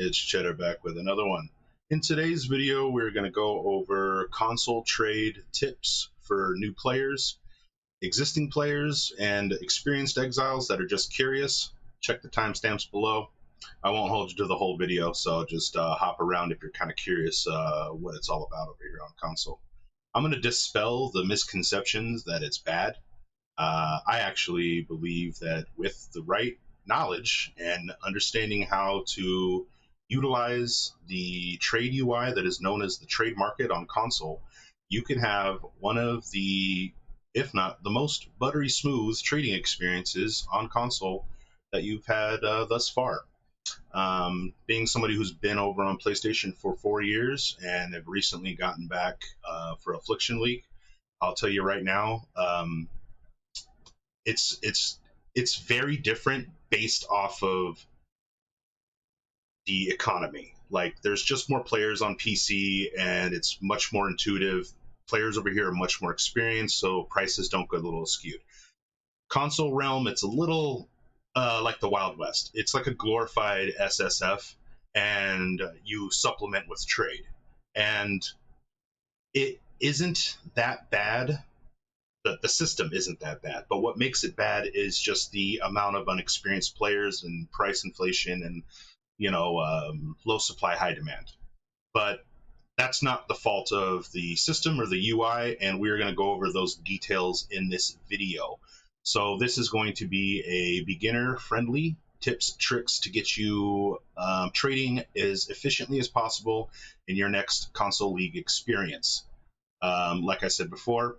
It's Cheddar back with another one. In today's video, we're going to go over console trade tips for new players, existing players, and experienced exiles that are just curious. Check the timestamps below. I won't hold you to the whole video, so just hop around if you're kind of curious what it's all about over here on console. I'm going to dispel the misconceptions that it's bad. I actually believe that with the right knowledge and understanding how to utilize the trade UI that is known as the trade market on console, you can have one of the, if not the most buttery smooth trading experiences on console that you've had thus far. Being somebody who's been over on PlayStation for 4 years and have recently gotten back for Affliction League, I'll tell you right now, it's very different based off of the economy. Like, there's just more players on PC and it's much more intuitive. Players over here are much more experienced, so prices don't get a little skewed. Console realm, it's a little like the Wild West. It's like a glorified SSF, and you supplement with trade. And it isn't that bad. The system isn't that bad, but what makes it bad is just the amount of unexperienced players and price inflation and low supply, high demand. But that's not the fault of the system or the UI, and we're going to go over those details in this video. So this is going to be a beginner-friendly tips, tricks to get you trading as efficiently as possible in your next console league experience. Like I said before,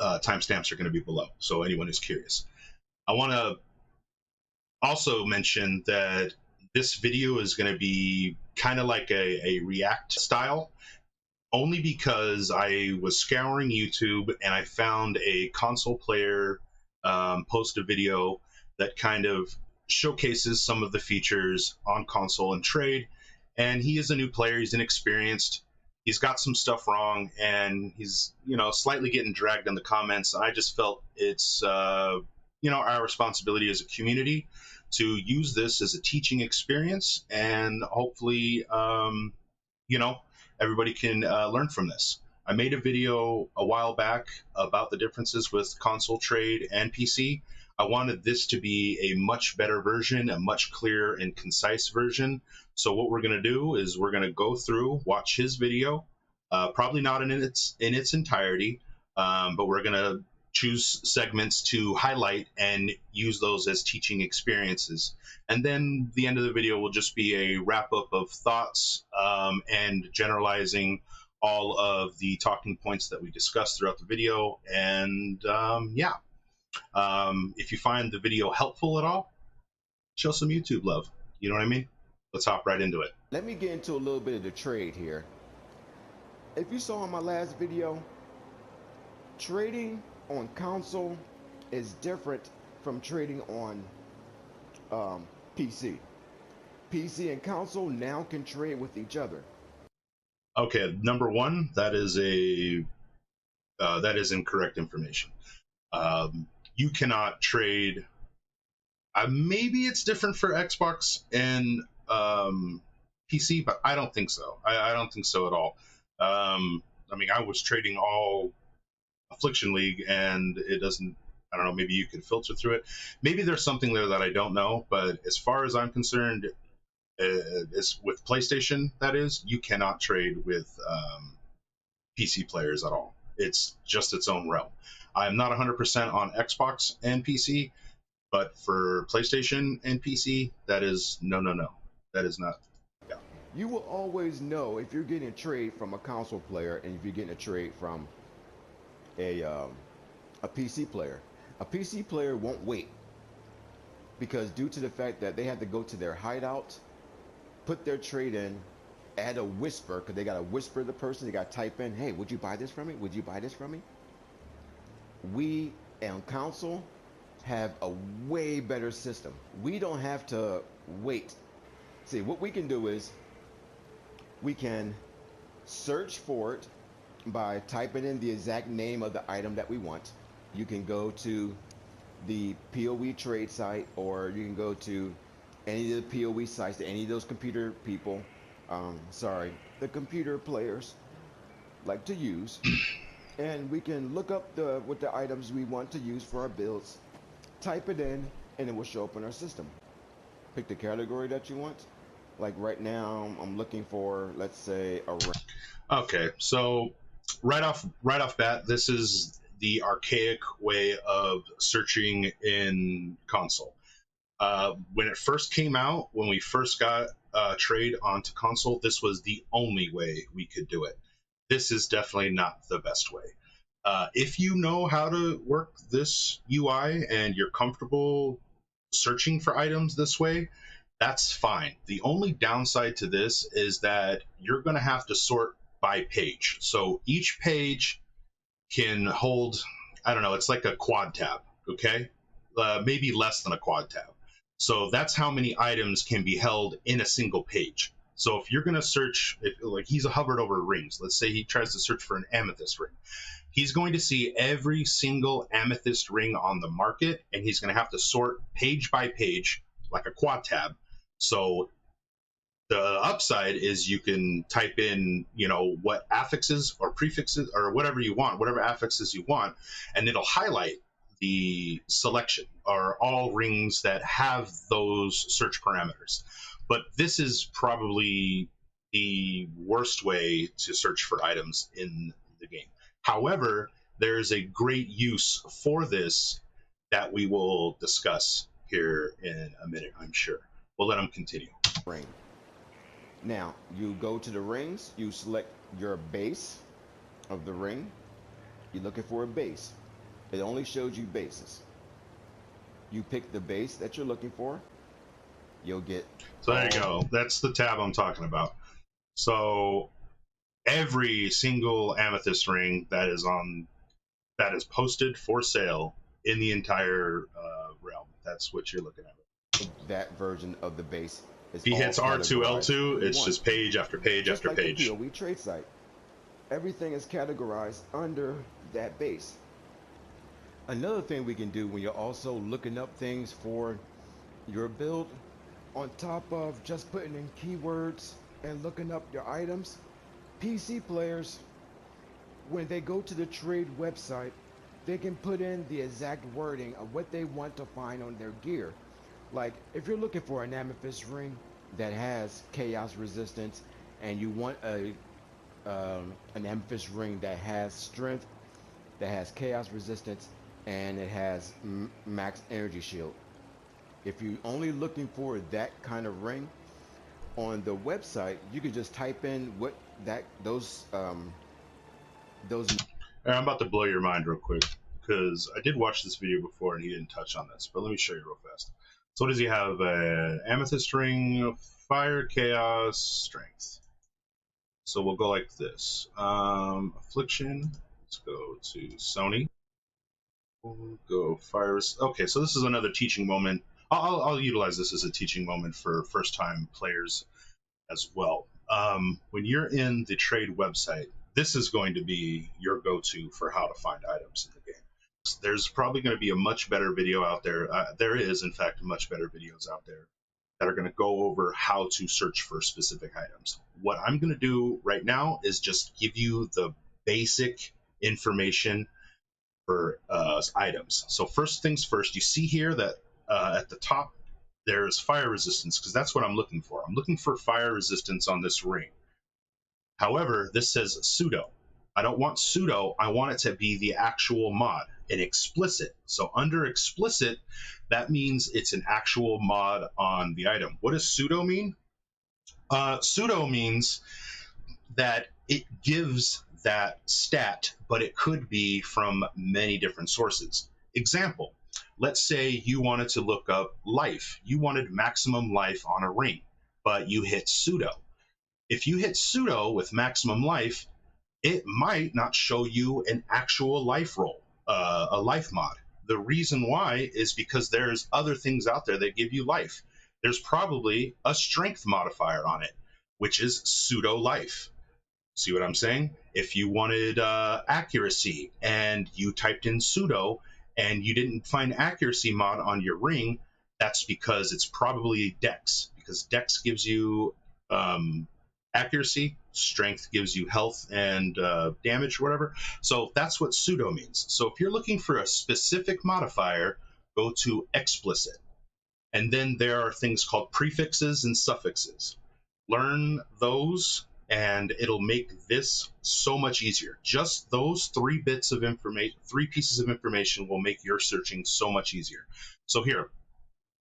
timestamps are going to be below, so anyone who's curious. I want to also mention that this video is going to be kind of like a react style, only because I was scouring YouTube and I found a console player post a video that kind of showcases some of the features on console and trade, and he is a new player, he's inexperienced, he's got some stuff wrong, and he's slightly getting dragged in the comments. And I just felt it's our responsibility as a community to use this as a teaching experience, and hopefully everybody can learn from this. I made a video a while back about the differences with console trade and PC. I wanted this to be a much better version, a much clearer and concise version. So what we're going to do is we're going to go through, watch his video, probably not in its entirety, but we're going to choose segments to highlight and use those as teaching experiences. And then the end of the video will just be a wrap up of thoughts and generalizing all of the talking points that we discussed throughout the video. And if you find the video helpful at all, show some YouTube love. You know what I mean? Let's hop right into it. Let me get into a little bit of the trade here. If you saw in my last video, trading on console is different from trading on PC. PC and console now can trade with each other. Okay, number one, that is incorrect information. You cannot trade. Maybe it's different for Xbox and PC, but I don't think so. I don't think so at all. I was trading all Affliction League, and it doesn't. I don't know. Maybe you could filter through it. Maybe there's something there that I don't know. But as far as I'm concerned, as with PlayStation, that is, you cannot trade with PC players at all. It's just its own realm. I'm not 100% on Xbox and PC, but for PlayStation and PC, that is no. That is not. Yeah. You will always know if you're getting a trade from a console player and if you're getting a trade from a PC player. A PC player won't wait, because due to the fact that they have to go to their hideout, put their trade in, add a whisper, because they got to whisper the person, they got to type in, hey, would you buy this from me? Would you buy this from me? We on console have a way better system. We don't have to wait. See, what we can do is we can search for it by typing in the exact name of the item that we want. You can go to the POE trade site, or you can go to any of the PoE sites, any of those computer people, sorry, the computer players like to use, and we can look up what the items we want to use for our builds, type it in, and it will show up in our system. Pick the category that you want. Like right now, I'm looking for, let's say, a ring. Okay, so right off bat, this is the archaic way of searching in console. When it first came out, when we first got trade onto console, this was the only way we could do it. This is definitely not the best way. If you know how to work this UI and you're comfortable searching for items this way, that's fine. The only downside to this is that you're going to have to sort by page. So each page can hold, I don't know, it's like a quad tab, okay? Maybe less than a quad tab. So that's how many items can be held in a single page. So if you're going to search, like he's hovered over rings, let's say he tries to search for an amethyst ring. He's going to see every single amethyst ring on the market, and he's going to have to sort page by page like a quad tab. So the upside is you can type in, what affixes or prefixes or whatever you want, whatever affixes you want, and it'll highlight the selection or all rings that have those search parameters. But this is probably the worst way to search for items in the game. However, there is a great use for this that we will discuss here in a minute, I'm sure. We'll let him continue. Ring. Now, you go to the rings, you select your base of the ring. You're looking for a base. It only shows you bases. You pick the base that you're looking for. You'll get. So there you go. That's the tab I'm talking about. So every single amethyst ring that is posted for sale in the entire realm. That's what you're looking at. That version of the base. If he hits R2, L2, it's just page after page just after like page. The PoE trade site. Everything is categorized under that base. Another thing we can do when you're also looking up things for your build, on top of just putting in keywords and looking up your items, PC players, when they go to the trade website, they can put in the exact wording of what they want to find on their gear. Like if you're looking for an amethyst ring that has chaos resistance, and you want an amethyst ring that has strength, that has chaos resistance, and it has max energy shield. If you're only looking for that kind of ring on the website, you can just type in what those. I'm about to blow your mind real quick because I did watch this video before and he didn't touch on this, but let me show you real fast. So what does he have? An amethyst ring, fire, chaos, strength. So we'll go like this. Affliction. Let's go to Sony. We'll go fire. Okay, so this is another teaching moment. I'll utilize this as a teaching moment for first-time players as well. When you're in the trade website, this is going to be your go-to for how to find items in the game. There's probably going to be a much better video out there. There is, in fact, much better videos out there that are going to go over how to search for specific items. What I'm going to do right now is just give you the basic information for items. So first things first, you see here that at the top there's fire resistance, because that's what I'm looking for. I'm looking for fire resistance on this ring. However, this says pseudo. I don't want pseudo, I want it to be the actual mod, an explicit. So under explicit, that means it's an actual mod on the item. What does pseudo mean? Pseudo means that it gives that stat, but it could be from many different sources. Example, let's say you wanted to look up life. You wanted maximum life on a ring, but you hit pseudo. If you hit pseudo with maximum life, it might not show you an actual life roll, a life mod. The reason why is because there's other things out there that give you life. There's probably a strength modifier on it, which is pseudo life. See what I'm saying? If you wanted accuracy and you typed in pseudo and you didn't find accuracy mod on your ring, That's because it's probably dex, because dex gives you accuracy, strength gives you health and damage or whatever. So that's what pseudo means. So if you're looking for a specific modifier, go to explicit. And then there are things called prefixes and suffixes. Learn those and it'll make this so much easier. Just those three bits of information, three pieces of information will make your searching so much easier. So here,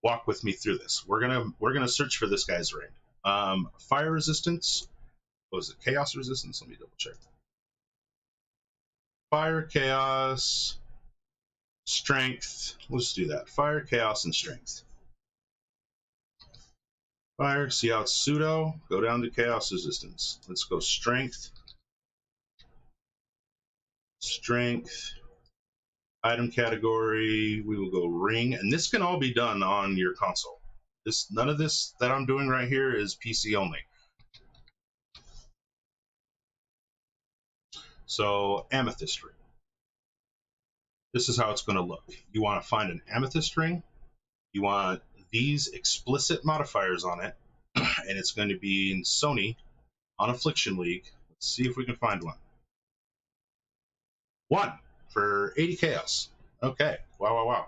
walk with me through this. We're gonna search for this guy's ring. Fire resistance. What was it? Chaos resistance. Let me double check. Fire, chaos, strength. Let's do that. Fire, chaos, and strength. Fire. See how it's pseudo? Go down to chaos resistance. Let's go strength. Strength. Item category. We will go ring, and this can all be done on your console. None of this that I'm doing right here is PC only. So amethyst ring. This is how it's going to look. You want to find an amethyst ring. You want these explicit modifiers on it, and it's going to be in Sony on Affliction League. Let's see if we can find one. One for 80 chaos. Okay. Wow.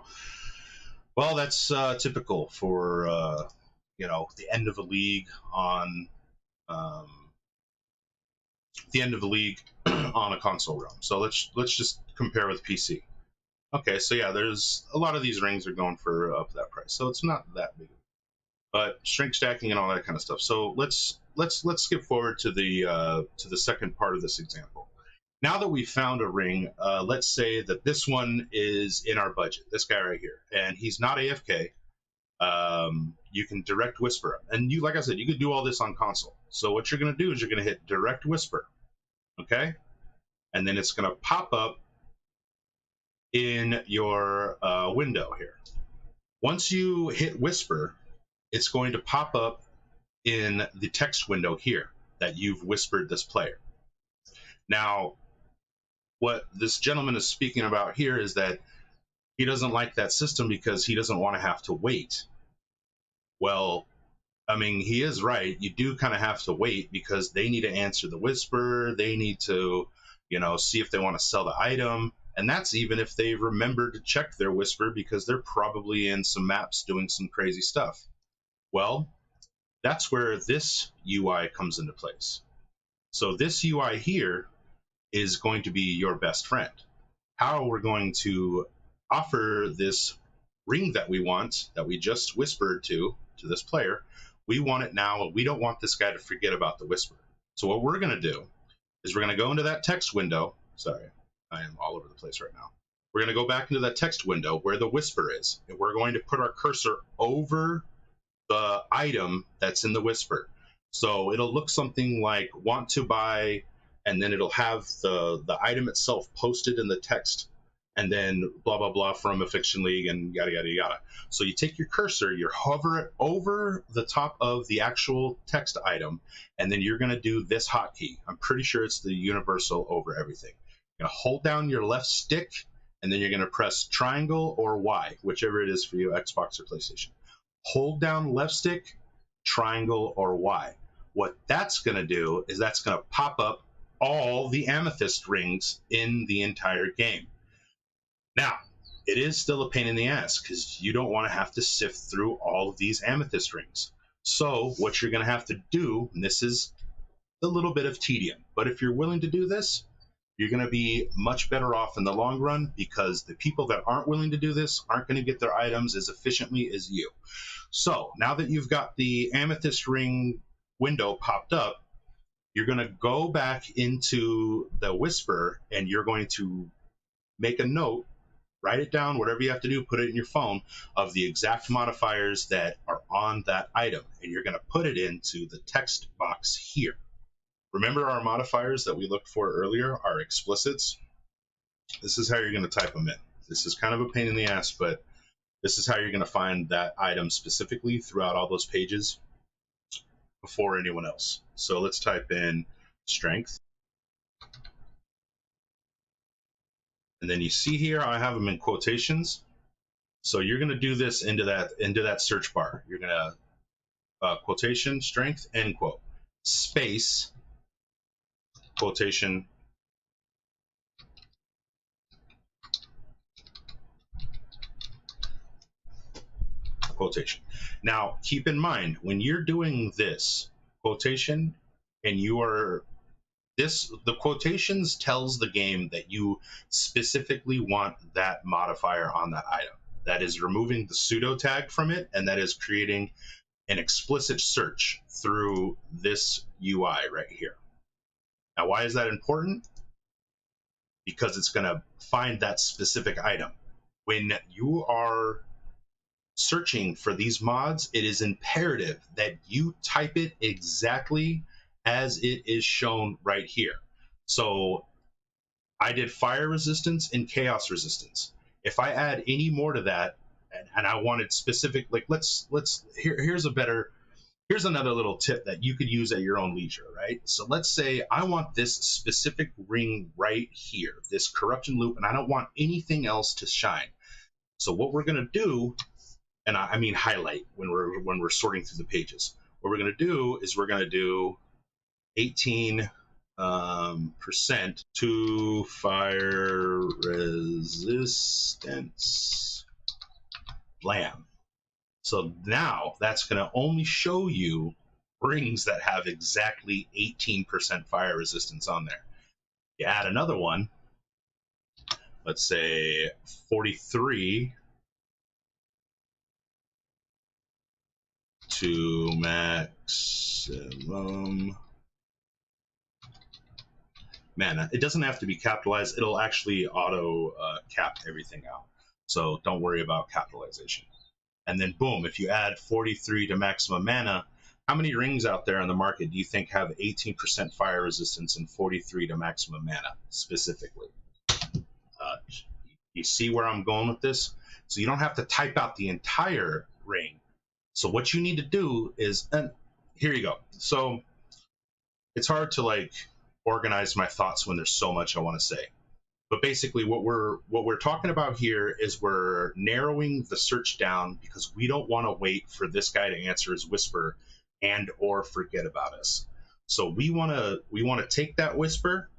Well, that's typical for the end of a league on the end of the league on a console realm. So let's just compare with PC. Okay, so yeah, there's a lot of these rings are going for up that price, so it's not that big. But strength stacking and all that kind of stuff. So let's skip forward to the second part of this example. Now that we've found a ring, let's say that this one is in our budget. This guy right here, and he's not AFK. You can direct whisper him, and you, like I said, you could do all this on console. So what you're going to do is you're going to hit direct whisper, okay, and then it's going to pop up in your window here. Once you hit whisper, it's going to pop up in the text window here that you've whispered this player. Now, what this gentleman is speaking about here is that he doesn't like that system because he doesn't want to have to wait. Well, I mean, he is right. You do kind of have to wait because they need to answer the whisper. They need to, see if they want to sell the item. And that's even if they remember to check their whisper because they're probably in some maps doing some crazy stuff. Well, that's where this UI comes into place. So this UI here is going to be your best friend. How we're going to offer this ring that we want, that we just whispered to this player, we want it now, and we don't want this guy to forget about the whisper. So what we're going to do is we're going to go into that text window. Sorry, I am all over the place right now. We're going to go back into that text window where the whisper is, and we're going to put our cursor over the item that's in the whisper. So it'll look something like want to buy, and then it'll have the item itself posted in the text, and then blah, blah, blah from Affliction League and yada, yada, yada. So you take your cursor, you hover it over the top of the actual text item, and then you're going to do this hotkey. I'm pretty sure it's the universal over everything. You're going to hold down your left stick, and then you're going to press triangle or Y, whichever it is for you, Xbox or PlayStation. Hold down left stick, triangle, or Y. What that's going to do is that's going to pop up all the amethyst rings in the entire game. Now, it is still a pain in the ass because you don't want to have to sift through all of these amethyst rings. So what you're going to have to do, and this is a little bit of tedium, but if you're willing to do this, you're going to be much better off in the long run because the people that aren't willing to do this aren't going to get their items as efficiently as you. So now that you've got the amethyst ring window popped up, you're going to go back into the whisper and you're going to make a note, write it down, whatever you have to do, put it in your phone, of the exact modifiers that are on that item. And you're going to put it into the text box here. Remember our modifiers that we looked for earlier, our explicits? This is how you're going to type them in. This is kind of a pain in the ass, but this is how you're going to find that item specifically throughout all those pages before anyone else. So let's type in strength. And then you see here, I have them in quotations. So you're going to do this into that search bar. You're going to quotation strength end quote space quotation quotation. Now keep in mind when you're doing this quotation and you are the quotations tells the game that you specifically want that modifier on that item. That is removing the pseudo tag from it, and that is creating an explicit search through this UI right here. Now, why is that important? Because it's going to find that specific item. When you are searching for these mods, it is imperative that you type it exactly as it is shown right here. So I did fire resistance and chaos resistance. If I add any more to that, and I wanted specific, like here's another little tip that you could use at your own leisure, right? So let's say I want this specific ring right here, this corruption loop, and I don't want anything else to shine. So what we're gonna do, and I mean highlight when we're sorting through the pages. What we're gonna do is we're gonna do 18% to fire resistance. Blam. So now that's going to only show you rings that have exactly 18% fire resistance on there. You add another one, let's say 43 to maximum. Man, it doesn't have to be capitalized. It'll actually auto cap everything out. So don't worry about capitalization. And then boom, if you add 43 to maximum mana, how many rings out there on the market do you think have 18% fire resistance and 43 to maximum mana specifically? You see where I'm going with this? So you don't have to type out the entire ring. So what you need to do is, and here you go. So it's hard to like organize my thoughts when there's so much I want to say. But basically what we're talking about here is we're narrowing the search down because we don't want to wait for this guy to answer his whisper and or forget about us. So we want to take that whisper,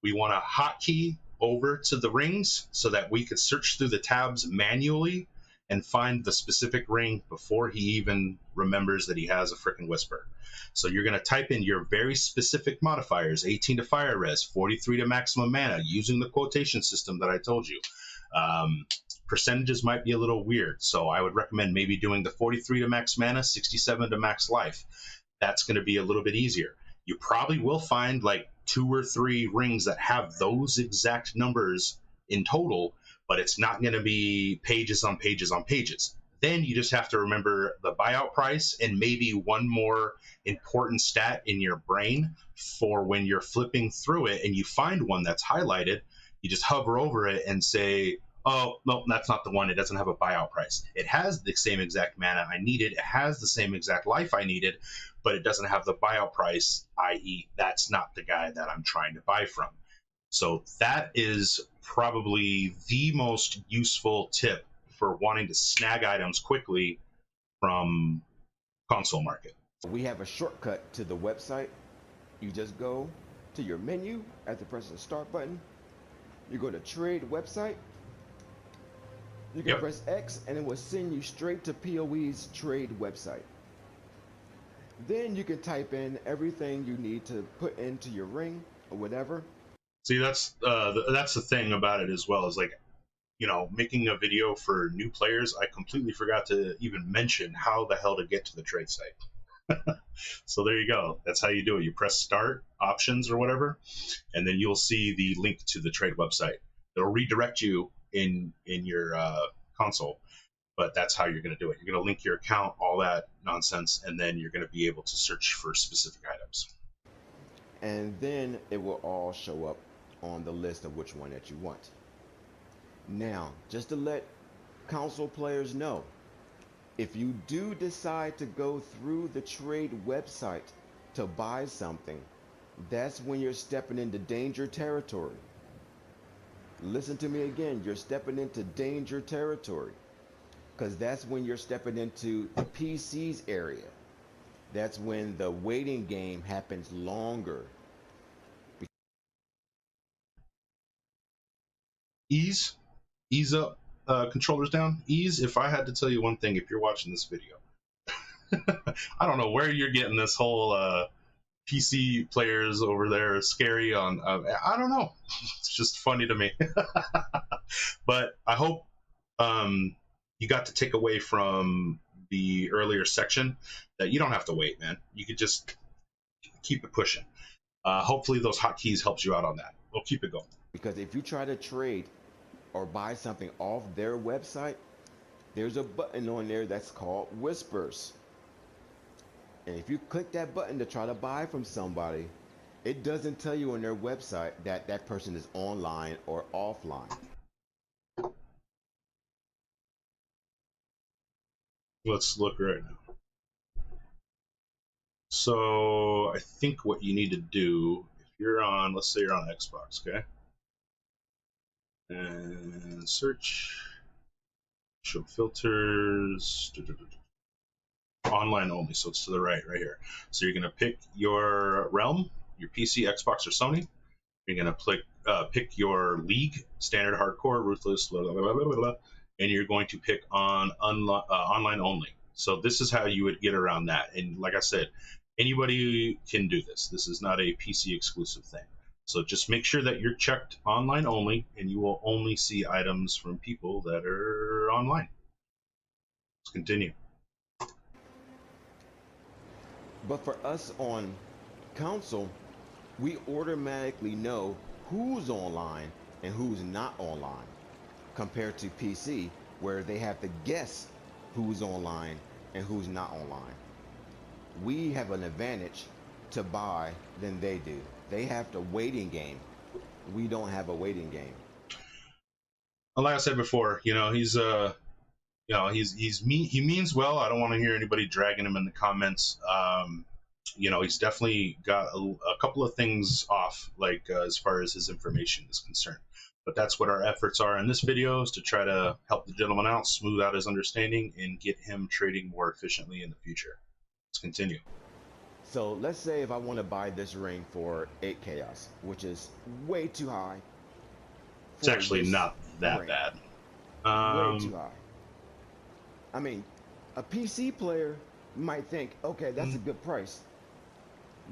we want to hotkey over to the rings so that we could search through the tabs manually and find the specific ring before he even remembers that he has a freaking whisper. So you're going to type in your very specific modifiers, 18 to fire res, 43 to maximum mana, using the quotation system that I told you. Percentages might be a little weird, so I would recommend maybe doing the 43 to max mana, 67 to max life. That's going to be a little bit easier. You probably will find like 2 or 3 rings that have those exact numbers in total, but it's not going to be pages on pages on pages. Then you just have to remember the buyout price and maybe one more important stat in your brain for when you're flipping through it and you find one that's highlighted, you just hover over it and say, oh, no, that's not the one. It doesn't have a buyout price. It has the same exact mana I needed. It has the same exact life I needed, but it doesn't have the buyout price, i.e. that's not the guy that I'm trying to buy from. So that is probably the most useful tip for wanting to snag items quickly from console market. We have a shortcut to the website. You just go to your menu after pressing the start button. You go to trade website. You can press X and it will send you straight to PoE's trade website. Then you can type in everything you need to put into your ring or whatever. See, that's the thing about it as well, is like, you know, making a video for new players, I completely forgot to even mention how the hell to get to the trade site. So there you go. That's how you do it. You press start, options or whatever, and then you'll see the link to the trade website. It'll redirect you in your console, but that's how you're going to do it. You're going to link your account, all that nonsense, and then you're going to be able to search for specific items. And then it will all show up on the list of which one that you want. Now, just to let console players know, if you do decide to go through the trade website to buy something, that's when you're stepping into danger territory. Listen to me again, you're stepping into danger territory. because that's when you're stepping into the PC's area. That's when the waiting game happens longer. Ease up, controllers down. Ease. If I had to tell you one thing, if you're watching this video, I don't know where you're getting this whole PC players over there scary on. I don't know. It's just funny to me. But I hope you got to take away from the earlier section that you don't have to wait, man. You could just keep it pushing. Hopefully those hotkeys helps you out on that. We'll keep it going. Because if you try to trade or buy something off their website, there's a button on there that's called Whispers. And if you click that button to try to buy from somebody, it doesn't tell you on their website that that person is online or offline. Let's look right now. So I think what you need to do, if you're on, let's say you're on Xbox, okay? And search, show filters, online only. So it's to the right here. So you're gonna pick your realm, your PC, Xbox, or Sony. You're gonna pick your league, standard, hardcore, ruthless, blah, blah, blah, blah, blah, blah, and you're going to pick on online only. So this is how you would get around that. And like I said, anybody can do this. This is not a PC exclusive thing. So just make sure that you're checked online only, and you will only see items from people that are online. Let's continue. But for us on console, we automatically know who's online and who's not online, compared to PC, where they have to guess who's online and who's not online. We have an advantage to buy than they do. They have the waiting game. We don't have a waiting game. Like I said before, he's he means well. I don't want to hear anybody dragging him in the comments. He's definitely got a couple of things off, like as far as his information is concerned. But that's what our efforts are in this video, is to try to help the gentleman out, smooth out his understanding, and get him trading more efficiently in the future. Let's continue. So let's say if I want to buy this ring for 8 chaos, which is way too high. It's actually not that bad. Way too high. I mean, a PC player might think, okay, that's a good price.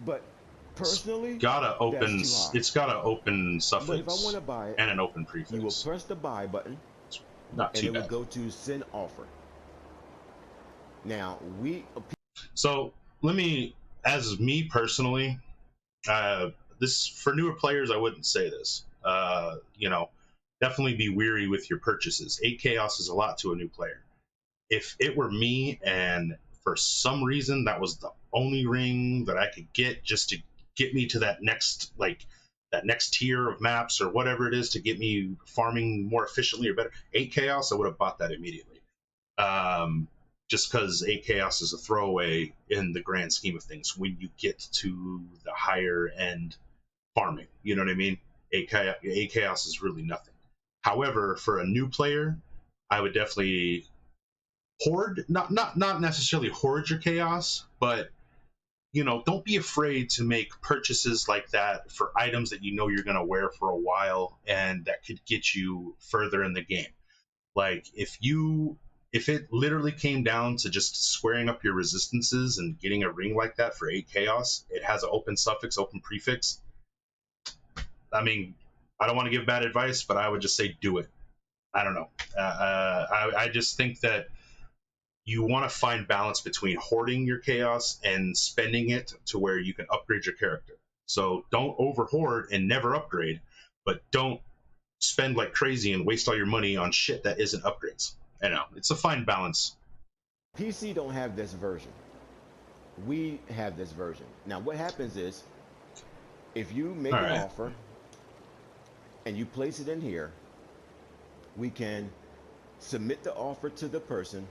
But personally, it's got an open suffix, but if I want to buy it, and an open prefix. You will press the buy button, not too and bad. It will go to send offer. Now So let me, as me personally, this for newer players, I wouldn't say this. Definitely be weary with your purchases. 8 chaos is a lot to a new player. If it were me, and for some reason that was the only ring that I could get just to get me to that next tier of maps or whatever it is to get me farming more efficiently or better, 8 chaos, I would have bought that immediately. Just because 8 chaos is a throwaway in the grand scheme of things when you get to the higher end farming. You know what I mean? 8 chaos is really nothing. However, for a new player, I would definitely hoard, not necessarily hoard your chaos, but don't be afraid to make purchases like that for items that you're going to wear for a while and that could get you further in the game. Like if it literally came down to just squaring up your resistances and getting a ring like that for 8 chaos, it has an open suffix, open prefix. I mean, I don't want to give bad advice, but I would just say do it. I don't know. I just think that you want to find balance between hoarding your chaos and spending it to where you can upgrade your character. So don't over hoard and never upgrade, but don't spend like crazy and waste all your money on shit that isn't upgrades. I know, it's a fine balance. PC don't have this version. We have this version. Now what happens is, if you make an offer and you place it in here, we can submit the offer to the person,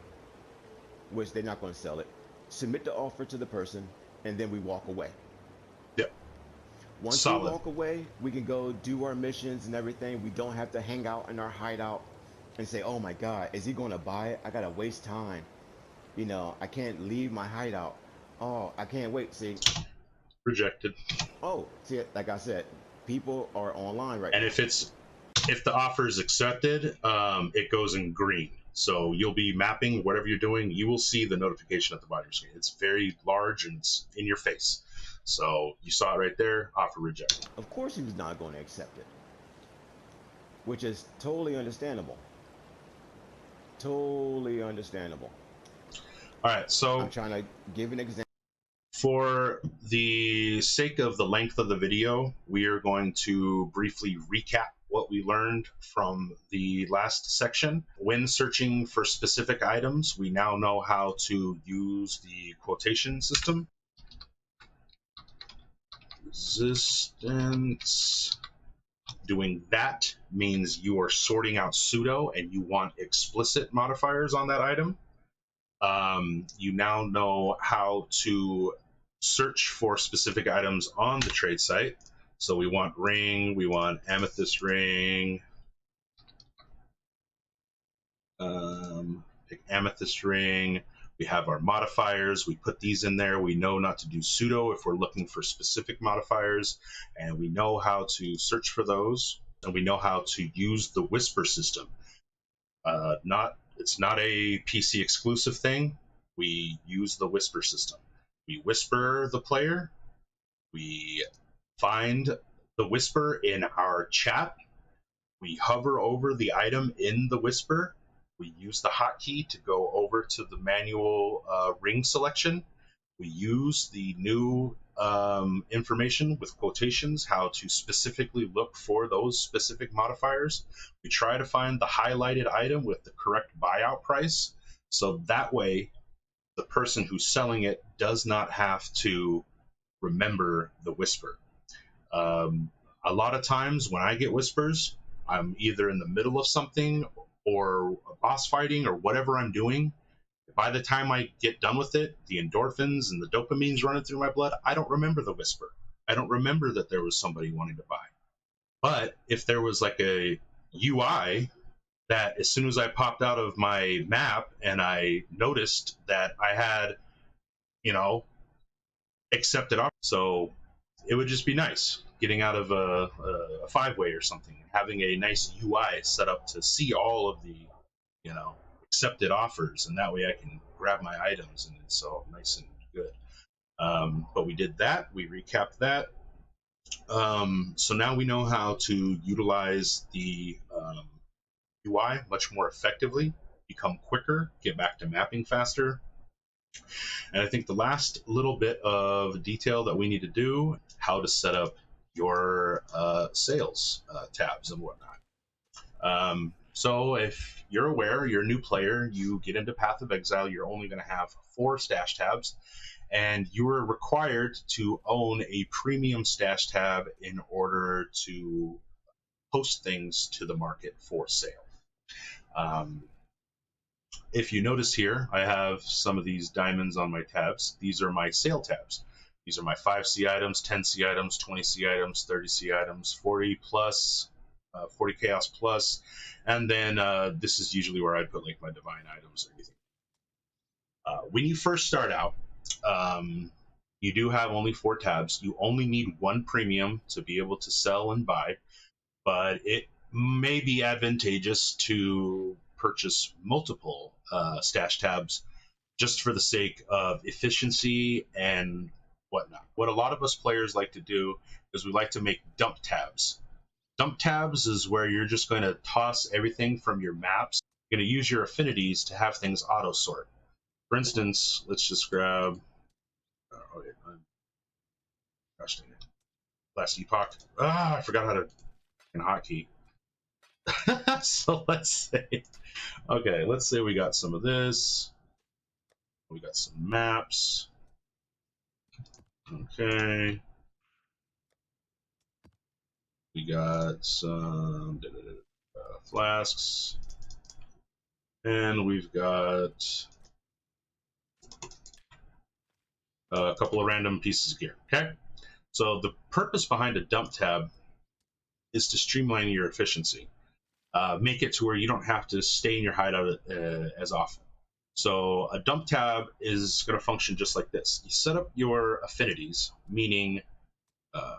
which they're not going to sell it. Submit the offer to the person, and then we walk away. Yep. Once we walk away, we can go do our missions and everything. We don't have to hang out in our hideout, and say, oh my God, is he going to buy it? I got to waste time. You know, I can't leave my hideout. Oh, I can't wait. See, Rejected. oh, see, like I said, people are online right And now. if the offer is accepted, it goes in green. So you'll be mapping whatever you're doing. You will see the notification at the bottom of your screen. It's very large and it's in your face. So you saw it right there. Offer rejected. Of course, he was not going to accept it, which is totally understandable. Totally understandable. All right. I'm So trying to give an example. for the sake of the length of the video, we are going to briefly recap what we learned from the last section. When searching for specific items, we now know how to use the quotation system. Resistance. Doing that means you are sorting out pseudo and you want explicit modifiers on that item. You now know how to search for specific items on the trade site. So we want ring, we want amethyst ring, pick amethyst ring. We have our modifiers. We put these in there. We know not to do pseudo if we're looking for specific modifiers, and we know how to search for those, and we know how to use the whisper system. It's not a PC exclusive thing. We use the whisper system. We whisper the player. We find the whisper in our chat. We hover over the item in the whisper. We use the hotkey to go over to the manual ring selection. We use the new information with quotations, how to specifically look for those specific modifiers. We try to find the highlighted item with the correct buyout price. So that way, the person who's selling it does not have to remember the whisper. A lot of times when I get whispers, I'm either in the middle of something or boss fighting or whatever I'm doing. By the time I get done with it, the endorphins and the dopamine's running through my blood. I don't remember the whisper. I don't remember that there was somebody wanting to buy. But if there was like a UI that as soon as I popped out of my map and I noticed that I had, you know, accepted offer, so it would just be nice getting out of a five-way or something, having a nice UI set up to see all of the, you know, accepted offers, and that way I can grab my items and it's all nice and good. But we did that. We recapped that. So now we know how to utilize the UI much more effectively, become quicker, get back to mapping faster. And I think the last little bit of detail that we need to do, how to set up your sales tabs and whatnot. So if you're aware, you're a new player, you get into Path of Exile, you're only going to have 4 stash tabs, and you are required to own a premium stash tab in order to post things to the market for sale. If you notice here, I have some of these diamonds on my tabs. These are my sale tabs. These are my 5C items, 10C items, 20C items, 30C items, 40 plus, 40 chaos plus, and then this is usually where I put like my divine items or anything. When you first start out, you do have only 4 tabs. You only need 1 premium to be able to sell and buy, but it may be advantageous to purchase multiple stash tabs just for the sake of efficiency and whatnot. What a lot of us players like to do is we like to make dump tabs. Dump tabs is where you're just going to toss everything from your maps. You're going to use your affinities to have things auto sort. For instance, let's just grab. Oh, wait, gosh dang it. Last epoch. I forgot how to hotkey. So let's say, okay, let's say we got some of this. We got some maps. Okay. We got some flasks. And we've got a couple of random pieces of gear. Okay. So the purpose behind a dump tab is to streamline your efficiency. make it to where you don't have to stay in your hideout as often. So a dump tab is going to function just like this. You set up your affinities, meaning uh,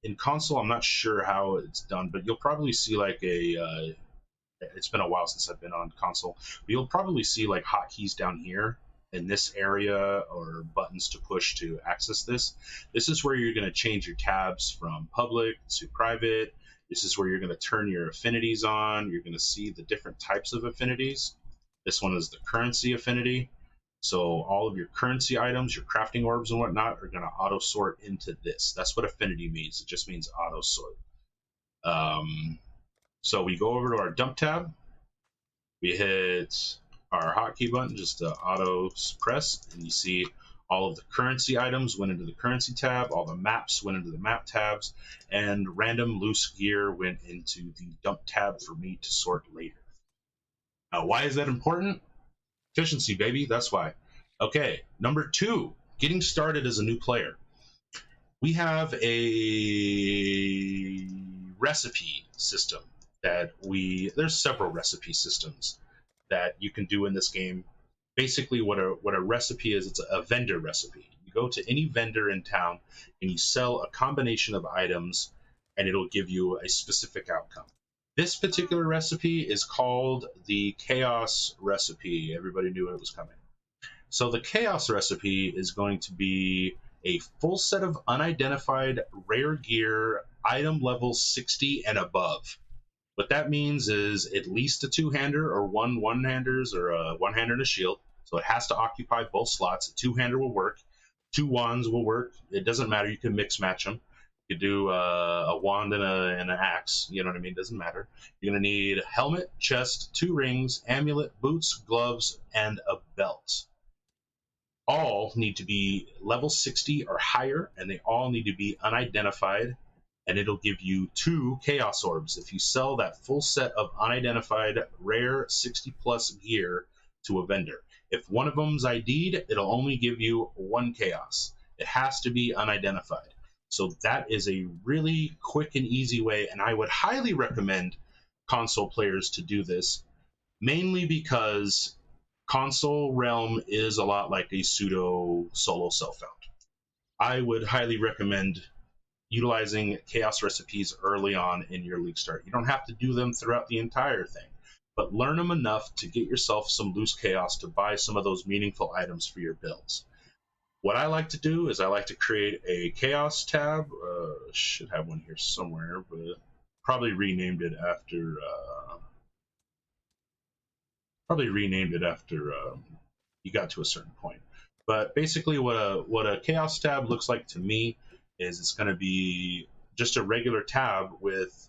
in console, I'm not sure how it's done, but you'll probably see like it's been a while since I've been on console, but you'll probably see like hotkeys down here in this area or buttons to push to access this. This is where you're going to change your tabs from public to private. This is where you're going to turn your affinities on. You're going to see the different types of affinities. This one is the currency affinity. So all of your currency items, your crafting orbs and whatnot are going to auto sort into this. That's what affinity means. It just means auto sort. So we go over to our dump tab. We hit our hotkey button just to auto suppress, and you see all of the currency items went into the currency tab, all the maps went into the map tabs, and random loose gear went into the dump tab for me to sort later. Now, why is that important? Efficiency, baby. That's why. Okay, number 2, getting started as a new player. We have a recipe system there's several recipe systems that you can do in this game. Basically, what a recipe is, it's a vendor recipe. You go to any vendor in town and you sell a combination of items, and it'll give you a specific outcome. This particular recipe is called the Chaos recipe. Everybody knew it was coming. So the Chaos recipe is going to be a full set of unidentified rare gear, item level 60 and above. What that means is at least a two-hander or one-handers or a one-hander and a shield. So it has to occupy both slots. A two-hander will work. Two wands will work. It doesn't matter. You can mix match them. You could do a wand and an axe. You know what I mean? It doesn't matter. You're going to need a helmet, chest, 2 rings, amulet, boots, gloves, and a belt. All need to be level 60 or higher, and they all need to be unidentified, and it'll give you 2 chaos orbs if you sell that full set of unidentified rare 60 plus gear to a vendor. If one of them's ID'd, it'll only give you 1 chaos. It has to be unidentified. So that is a really quick and easy way, and I would highly recommend console players to do this, mainly because console realm is a lot like a pseudo solo self-found. I would highly recommend utilizing chaos recipes early on in your league start. You don't have to do them throughout the entire thing, but learn them enough to get yourself some loose chaos to buy some of those meaningful items for your builds. What I like to do is I like to create a chaos tab. Should have one here somewhere, but probably renamed it after you got to a certain point. But basically, what a chaos tab looks like to me is it's going to be just a regular tab with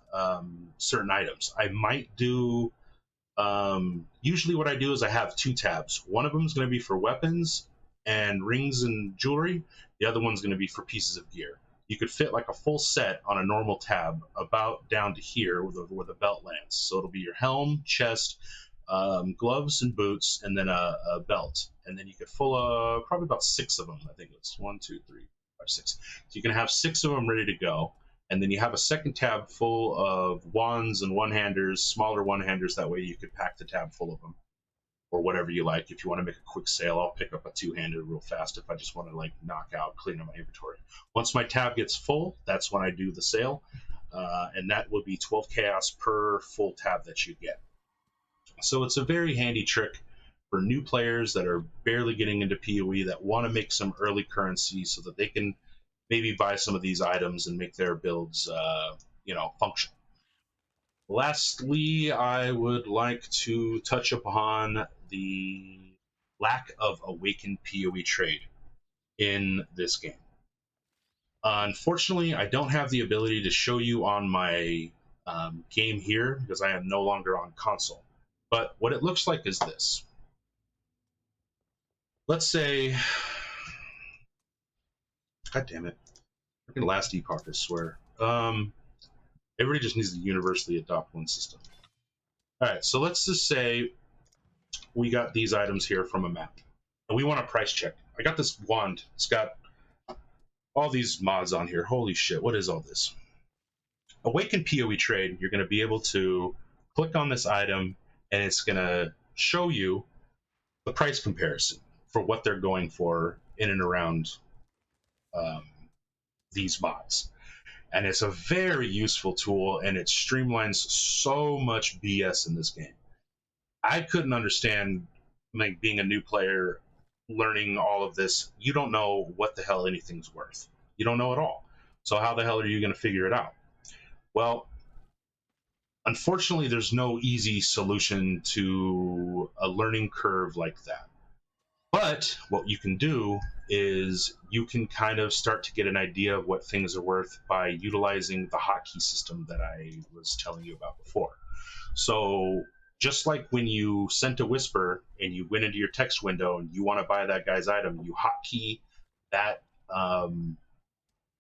certain items. I might do usually what I do is I have 2 tabs. One of them is going to be for weapons and rings and jewelry. The other one's going to be for pieces of gear. You could fit like a full set on a normal tab about down to here where the belt lands. So it'll be your helm, chest, gloves and boots, and then a belt. And then you could full probably about 6 of them. I think it's 1, 2, 3, 5, 6. So you can have 6 of them ready to go. And then you have a second tab full of wands and one-handers, smaller one-handers. That way you could pack the tab full of them, or whatever you like. If you want to make a quick sale, I'll pick up a 2-hander real fast if I just want to like knock out, clean up my inventory. Once my tab gets full, that's when I do the sale, and that would be 12 chaos per full tab that you get. So it's a very handy trick for new players that are barely getting into PoE that want to make some early currency so that they can maybe buy some of these items and make their builds, function. Lastly, I would like to touch upon the lack of awakened PoE trade in this game. Unfortunately, I don't have the ability to show you on my game here because I am no longer on console. But what it looks like is this. Let's say, God damn it, freaking last epoch, I swear. Everybody just needs to universally adopt one system. All right, so let's just say we got these items here from a map, and we want to price check. I got this wand. It's got all these mods on here. Holy shit, what is all this? Awaken PoE trade, you're going to be able to click on this item, and it's going to show you the price comparison for what they're going for in and around um, these mods. And it's a very useful tool, and it streamlines so much BS in this game. I couldn't understand, like, being a new player, learning all of this. You don't know what the hell anything's worth. You don't know at all. So how the hell are you going to figure it out? Well, unfortunately, there's no easy solution to a learning curve like that. But what you can do is you can kind of start to get an idea of what things are worth by utilizing the hotkey system that I was telling you about before. So just like when you sent a whisper and you went into your text window and you want to buy that guy's item, you hotkey that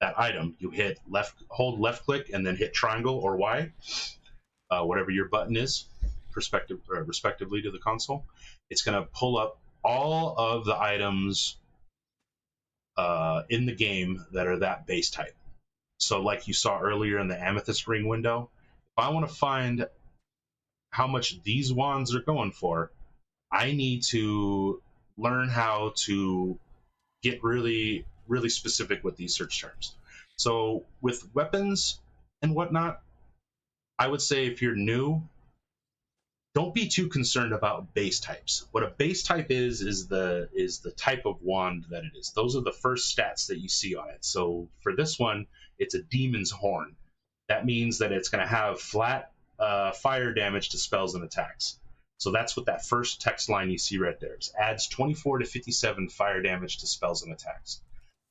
that item. You hit hold left click, and then hit triangle or Y, whatever your button is, respectively to the console. It's going to pull up all of the items in the game that are that base type. So, like you saw earlier in the amethyst ring window, if I want to find how much these wands are going for, I need to learn how to get really, really specific with these search terms. So, with weapons and whatnot, I would say if you're new, don't be too concerned about base types. What a base type is the type of wand that it is. Those are the first stats that you see on it. So for this one, it's a demon's horn. That means that it's going to have flat fire damage to spells and attacks. So that's what that first text line you see right there. It adds 24 to 57 fire damage to spells and attacks.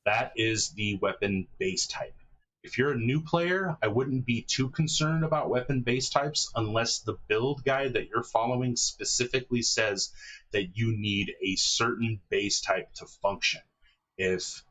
That is the weapon base type. If you're a new player, I wouldn't be too concerned about weapon base types unless the build guide that you're following specifically says that you need a certain base type to function. If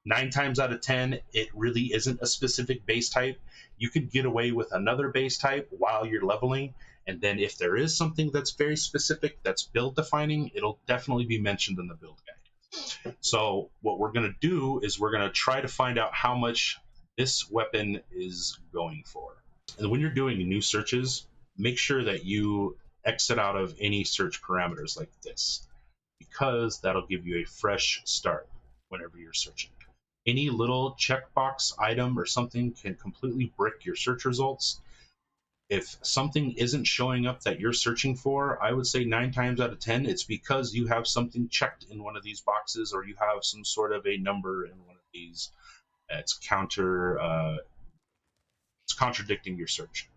9 times out of 10 it really isn't a specific base type, you could get away with another base type while you're leveling. And then if there is something that's very specific that's build defining, it'll definitely be mentioned in the build guide. So what we're going to do is we're going to try to find out how much this weapon is going for. And when you're doing new searches, make sure that you exit out of any search parameters like this, because that'll give you a fresh start whenever you're searching. Any little checkbox item or something can completely brick your search results. If something isn't showing up that you're searching for, I would say 9 times out of 10, it's because you have something checked in one of these boxes, or you have some sort of a number in one of these. It's contradicting your search.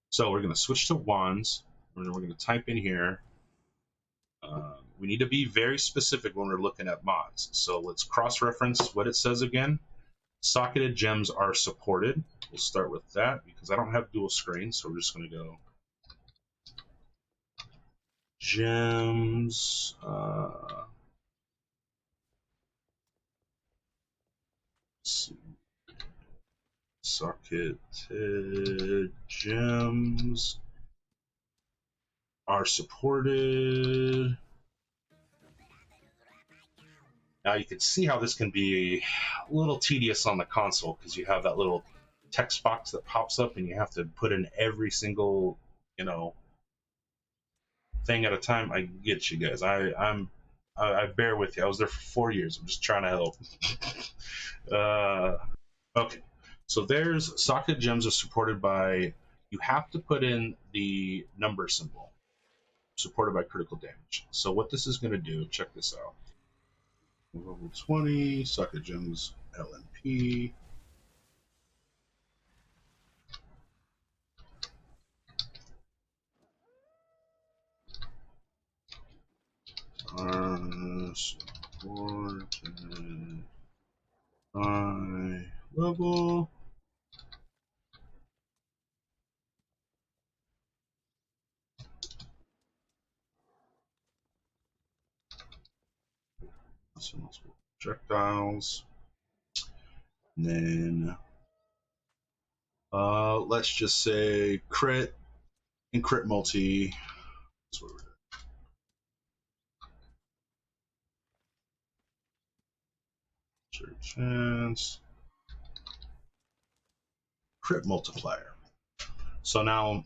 So we're going to switch to wands, and we're going to type in here. We need to be very specific when we're looking at mods. So let's cross-reference what it says again. Socketed gems are supported. We'll start with that because I don't have dual screen, so we're just going to go gems. Socketed gems are supported. Now you can see how this can be a little tedious on the console because you have that little text box that pops up and you have to put in every single, thing at a time. I get you guys. I bear with you. I was there for 4 years. I'm just trying to help. Okay. So there's socket gems are supported by, you have to put in the number symbol, supported by critical damage. So what this is going to do, check this out. Level 20, socket gems, LNP. Are supported by level. So multiple projectiles. And then let's just say crit and crit multi. That's what we're doing. Chance. Crit multiplier. So now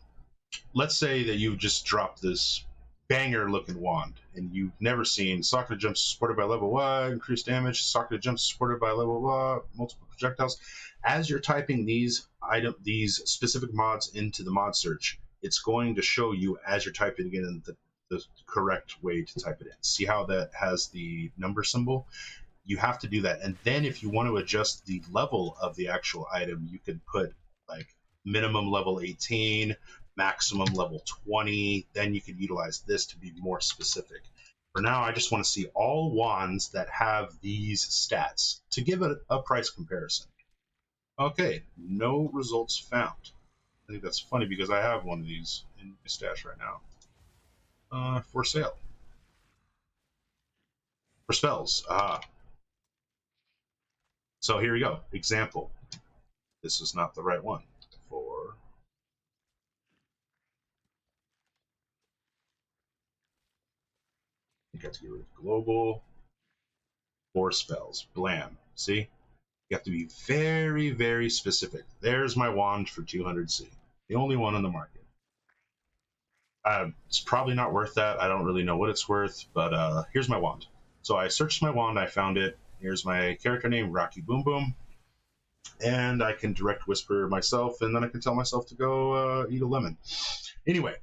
let's say that you just dropped this banger looking wand and you've never seen socketed jumps supported by level Y, increased damage, socketed jumps supported by level Y, multiple projectiles. As you're typing these specific mods into the mod search, it's going to show you as you're typing it in the correct way to type it in. See how that has the number symbol? You have to do that. And then if you want to adjust the level of the actual item, you could put like minimum level 18, maximum level 20. Then you can utilize this to be more specific. For now, I just want to see all wands that have these stats to give it a price comparison. Okay, no results found. I think that's funny because I have one of these in my stash right now. For sale. For spells. So here we go. Example. This is not the right one. For you got to get rid of global. 4 spells. Blam. See? You have to be very, very specific. There's my wand for 200C. The only one on the market. It's probably not worth that. I don't really know what it's worth, but here's my wand. So I searched my wand, I found it. Here's my character name, Rocky Boom Boom. And I can direct whisper myself, and then I can tell myself to go eat a lemon. Anyway,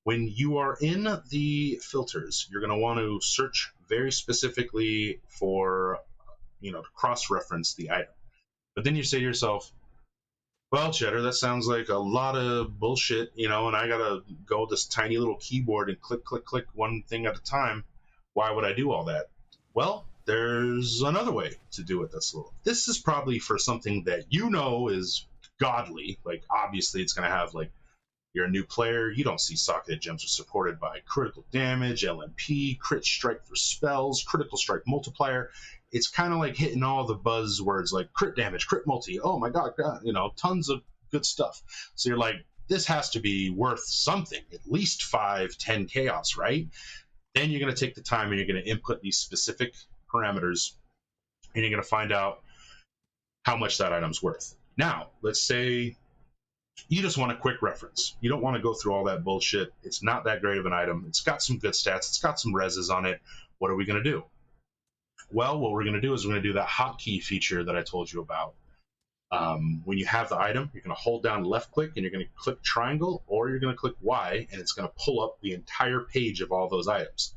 when you are in the filters, you're going to want to search very specifically for, to cross-reference the item. But then you say to yourself, well, Cheddar, that sounds like a lot of bullshit, and I got to go with this tiny little keyboard and click, click, click one thing at a time. Why would I do all that? Well, there's another way to do it that's little. This is probably for something that is godly. Like, obviously, it's going to have, like, you're a new player, you don't see socketed gems are supported by critical damage, LMP, crit strike for spells, critical strike multiplier. It's kind of like hitting all the buzzwords like crit damage, crit multi, oh my god, tons of good stuff. So you're like, this has to be worth something, at least 5, 10 chaos, right? Then you're going to take the time and you're going to input these specific parameters and you're going to find out how much that item's worth. Now, let's say you just want a quick reference. You don't want to go through all that bullshit. It's not that great of an item. It's got some good stats. It's got some reses on it. What are we going to do? Well, what we're going to do is we're going to do that hotkey feature that I told you about. When you have the item, you're going to hold down left click and you're going to click triangle, or you're going to click Y, and it's going to pull up the entire page of all those items.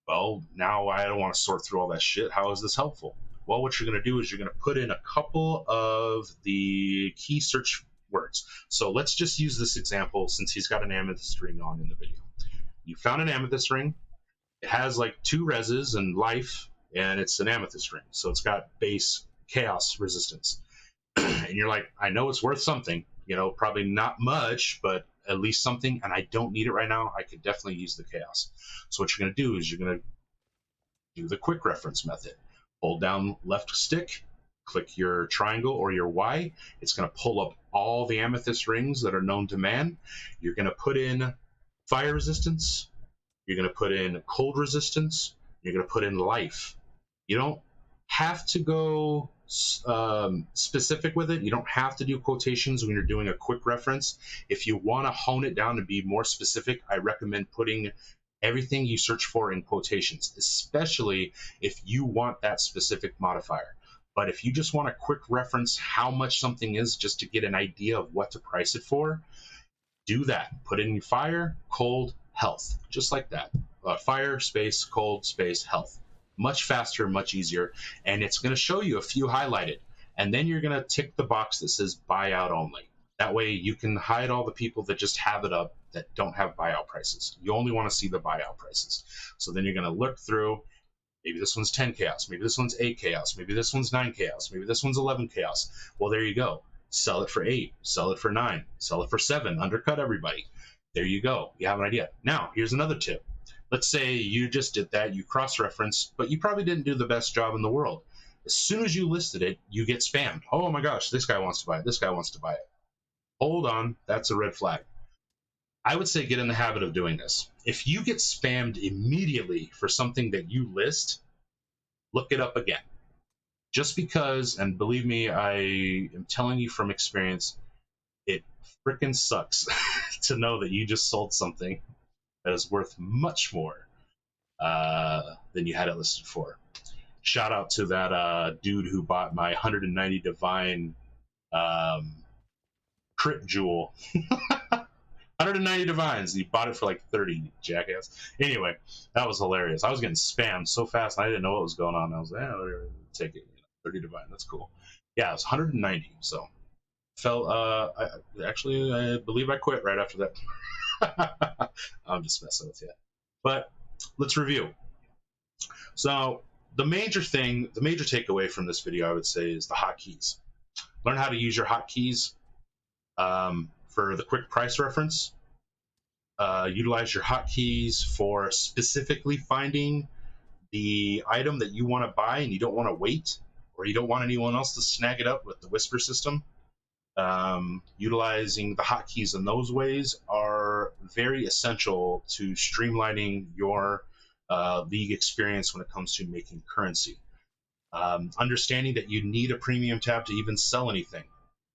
Well, now I don't want to sort through all that shit. How is this helpful? Well, what you're going to do is you're going to put in a couple of the key search words. So let's just use this example since he's got an amethyst ring on in the video. You found an amethyst ring. It has like 2 reses and life, and it's an amethyst ring. So it's got base chaos resistance. And you're like, I know it's worth something, probably not much, but at least something, and I don't need it right now. I could definitely use the chaos. So what you're going to do is you're going to do the quick reference method. Hold down left stick, click your triangle or your Y. It's going to pull up all the amethyst rings that are known to man. You're going to put in fire resistance. You're going to put in cold resistance. You're going to put in life. You don't have to go specific with it. You don't have to do quotations when you're doing a quick reference. If you want to hone it down and be more specific, I recommend putting everything you search for in quotations, especially if you want that specific modifier. But if you just want a quick reference how much something is just to get an idea of what to price it for, do that. Put in fire, cold, health, just like that. Fire, space, cold, space, health. Much faster, much easier, and it's going to show you a few highlighted. And then you're going to tick the box that says buyout only. That way you can hide all the people that just have it up that don't have buyout prices. You only want to see the buyout prices. So then you're going to look through, maybe this one's 10 chaos, maybe this one's 8 chaos, maybe this one's 9 chaos, maybe this one's 11 chaos. Well, there you go. Sell it for 8, sell it for 9, sell it for 7, undercut everybody. There you go. You have an idea. Now, here's another tip. Let's say you just did that, you cross-referenced, but you probably didn't do the best job in the world. As soon as you listed it, you get spammed. Oh my gosh, this guy wants to buy it, this guy wants to buy it. Hold on, that's a red flag. I would say get in the habit of doing this. If you get spammed immediately for something that you list, look it up again. Just because, and believe me, I am telling you from experience, it freaking sucks to know that you just sold something that is worth much more than you had it listed for. Shout out to that dude who bought my 190 divine crit jewel. 190 divines. He bought it for like 30, jackass. Anyway, that was hilarious. I was getting spammed so fast, and I didn't know what was going on. I was like, take it. 30 divine. That's cool. Yeah, it was 190. So, I believe I quit right after that. I'm just messing with you. But let's review. So, the major takeaway from this video, I would say, is the hotkeys. Learn how to use your hotkeys. For the quick price reference, utilize your hotkeys for specifically finding the item that you want to buy and you don't want to wait, or you don't want anyone else to snag it up with the whisper system. Utilizing the hotkeys in those ways are very essential to streamlining your league experience when it comes to making currency. Understanding that you need a premium tab to even sell anything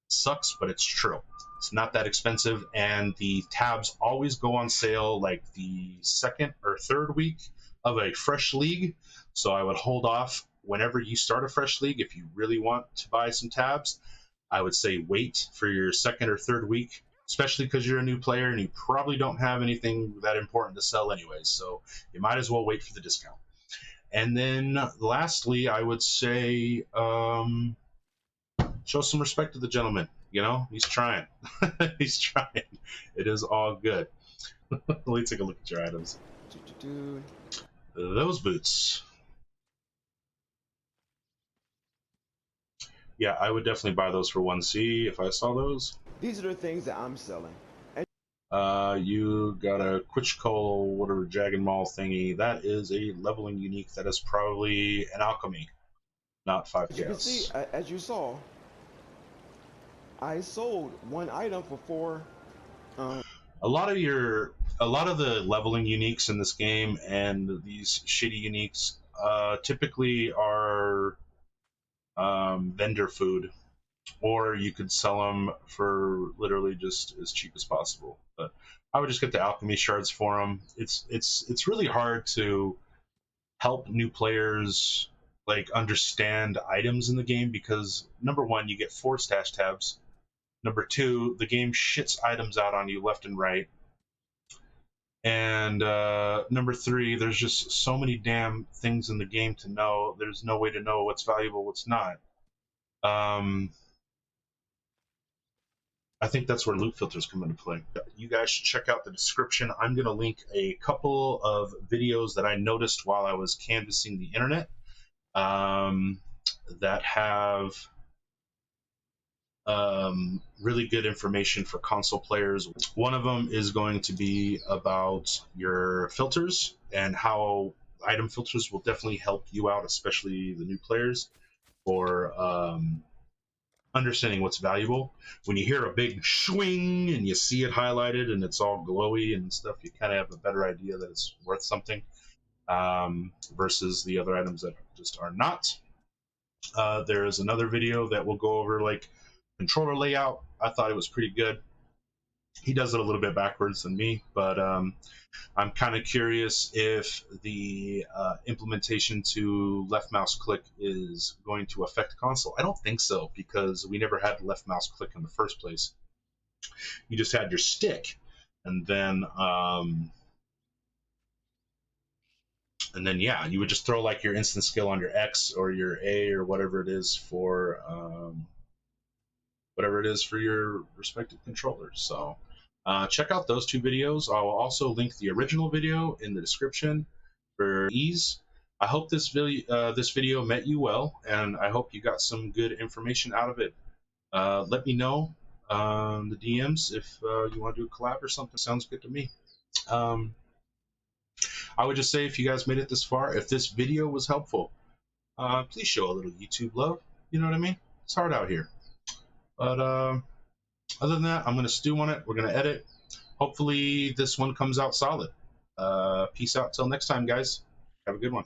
sucks, but it's true. It's not that expensive, and the tabs always go on sale like the second or third week of a fresh league. So I would hold off whenever you start a fresh league. If you really want to buy some tabs, I would say wait for your second or third week, especially because you're a new player and you probably don't have anything that important to sell anyways. So you might as well wait for the discount. And then lastly, I would say show some respect to the gentleman. You know, he's trying. He's trying. It is all good. Let me take a look at your items. Those boots. Yeah, I would definitely buy those for 1C if I saw those. These are the things that I'm selling. You got a Quitchcoal, whatever, Jagged Maul thingy. That is a leveling unique. That is probably an alchemy, not 5 chaos. You can see, as you saw, I sold one item for 4. A lot of the leveling uniques in this game and these shitty uniques typically are vendor food, or you could sell them for literally just as cheap as possible. But I would just get the alchemy shards for them. It's really hard to help new players like understand items in the game because number one, you get 4 stash tabs. Number 2, the game shits items out on you left and right. And number 3, there's just so many damn things in the game to know. There's no way to know what's valuable, what's not. I think that's where loot filters come into play. You guys should check out the description. I'm going to link a couple of videos that I noticed while I was canvassing the internet that have really good information for console players. One of them is going to be about your filters and how item filters will definitely help you out, especially the new players, for understanding what's valuable. When you hear a big swing and you see it highlighted and it's all glowy and stuff, you kind of have a better idea that it's worth something versus the other items that just are not. There is another video that will go over like controller layout. I thought it was pretty good. He does it a little bit backwards than me, but I'm kind of curious if the implementation to left mouse click is going to affect console. I don't think so, because we never had left mouse click in the first place. You just had your stick, and then yeah, you would just throw like your instant skill on your X or your A or whatever it is for your respective controllers. So check out those 2 videos. I will also link the original video in the description for ease. I hope this video met you well, and I hope you got some good information out of it. Let me know the DMs if you want to do a collab or something. Sounds good to me. I would just say, if you guys made it this far, if this video was helpful, please show a little YouTube love. You know what I mean? It's hard out here. But other than that, I'm going to stew on it. We're going to edit. Hopefully this one comes out solid. Peace out till next time, guys. Have a good one.